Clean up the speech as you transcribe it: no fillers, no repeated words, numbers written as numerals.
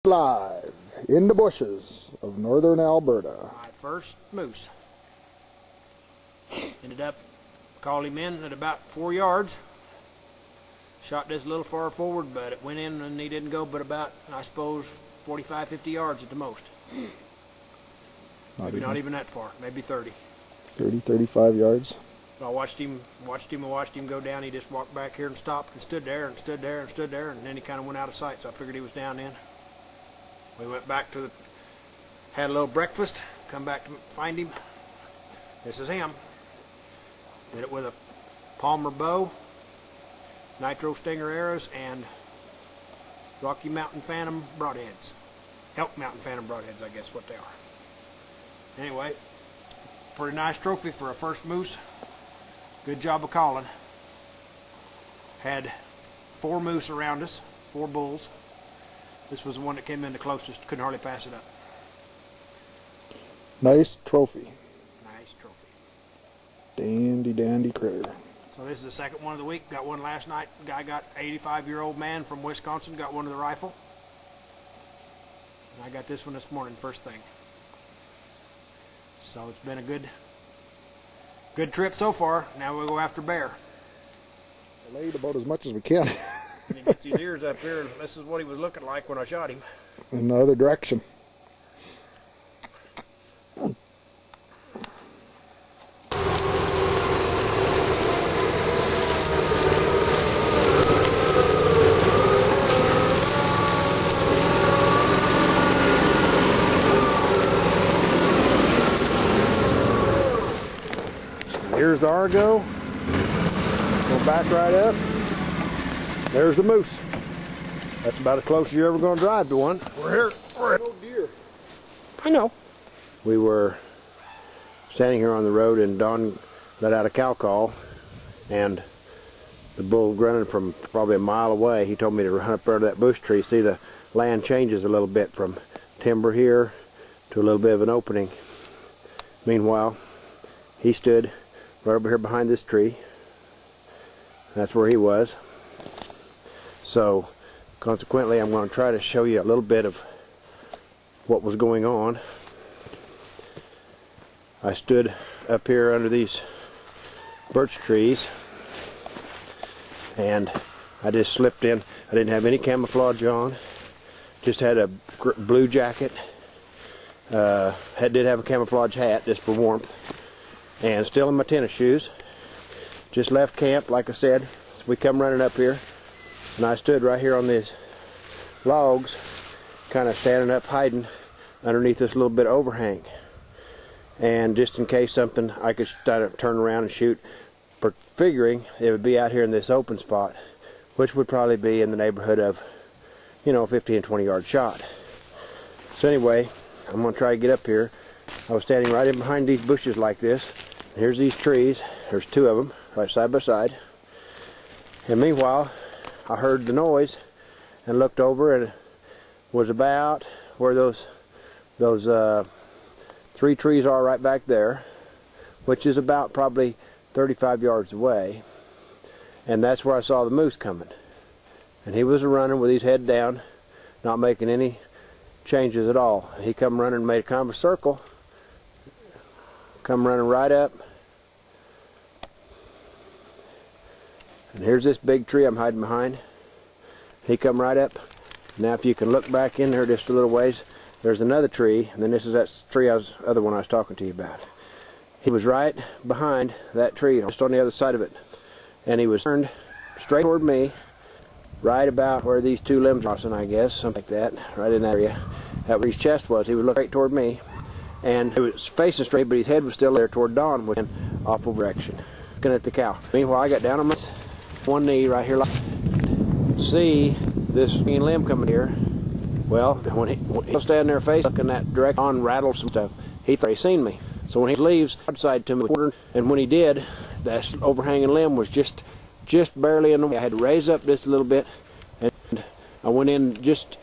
Live in the bushes of northern Alberta. My first moose. Ended up calling him in at about 4 yards. Shot this a little far forward, but it went in and he didn't go but about, I suppose, 45, 50 yards at the most. Maybe not even that far, maybe 30. 30, 35 yards. So I watched him go down. He just walked back here and stopped and stood there and stood there and stood there, and then he kind of went out of sight, so I figured he was down in. We went back to had a little breakfast, come back to find him. This is him. Did it with a Palmer bow, Nitro Stinger arrows, and Rocky Mountain Phantom broadheads. Elk Mountain Phantom broadheads, I guess what they are. Anyway, pretty nice trophy for a first moose. Good job of calling. Had 4 moose around us, 4 bulls. This was the one that came in the closest. Couldn't hardly pass it up. Nice trophy. Nice trophy. Dandy, dandy critter. So this is the second one of the week. Got one last night. Guy got 85-year-old man from Wisconsin. Got one of the rifle. And I got this one this morning, first thing. So it's been a good trip so far. Now we'll go after bear. I laid about as much as we can. And he gets his ears up here, and this is what he was looking like when I shot him. In the other direction. Here's Argo. Go back right up. There's the moose. That's about as close as you're ever going to drive to one. We're here. No deer. I know. We were standing here on the road, and Don let out a cow call, and the bull grunted from probably a mile away. He told me to run up there to that bush tree. See, the land changes a little bit from timber here to a little bit of an opening. Meanwhile, he stood right over here behind this tree. That's where he was. So consequently, I'm going to try to show you a little bit of what was going on. I stood up here under these birch trees, and I just slipped in. I didn't have any camouflage on, just had a blue jacket, did have a camouflage hat just for warmth, and still in my tennis shoes. Just left camp, like I said. So we come running up here, and I stood right here on these logs, kind of standing up, hiding underneath this little bit of overhang. And just in case something, I could turn around and shoot, figuring it would be out here in this open spot, which would probably be in the neighborhood of, 15 and 20 yard shot. So anyway, I'm going to try to get up here. I was standing right in behind these bushes like this. Here's these trees. There's 2 of them, right side by side. And meanwhile, I heard the noise and looked over, and it was about where those 3 trees are right back there, which is about probably 35 yards away. And that's where I saw the moose coming. And he was running with his head down, not making any changes at all. He come running and made a kind of a circle, come running right up. And here's this big tree I'm hiding behind. He come right up. Now if you can look back in there just a little ways, there's another tree, and then this is that tree other one I was talking to you about. He was right behind that tree, just on the other side of it. And he was turned straight toward me, right about where these 2 limbs are crossing, I guess, something like that, right in that area. That where his chest was. He was looking straight toward me, and he was facing straight, but his head was still there toward Don, which was in opposite direction, looking at the cow. Meanwhile, I got down on my one knee right here, see this limb coming here. Well, when he was standing there face looking that direction, on rattled some stuff. He thought he seen me. So when he leaves, outside to me, and when he did, that overhanging limb was just barely in the way. I had to raise up just a little bit, and I went in just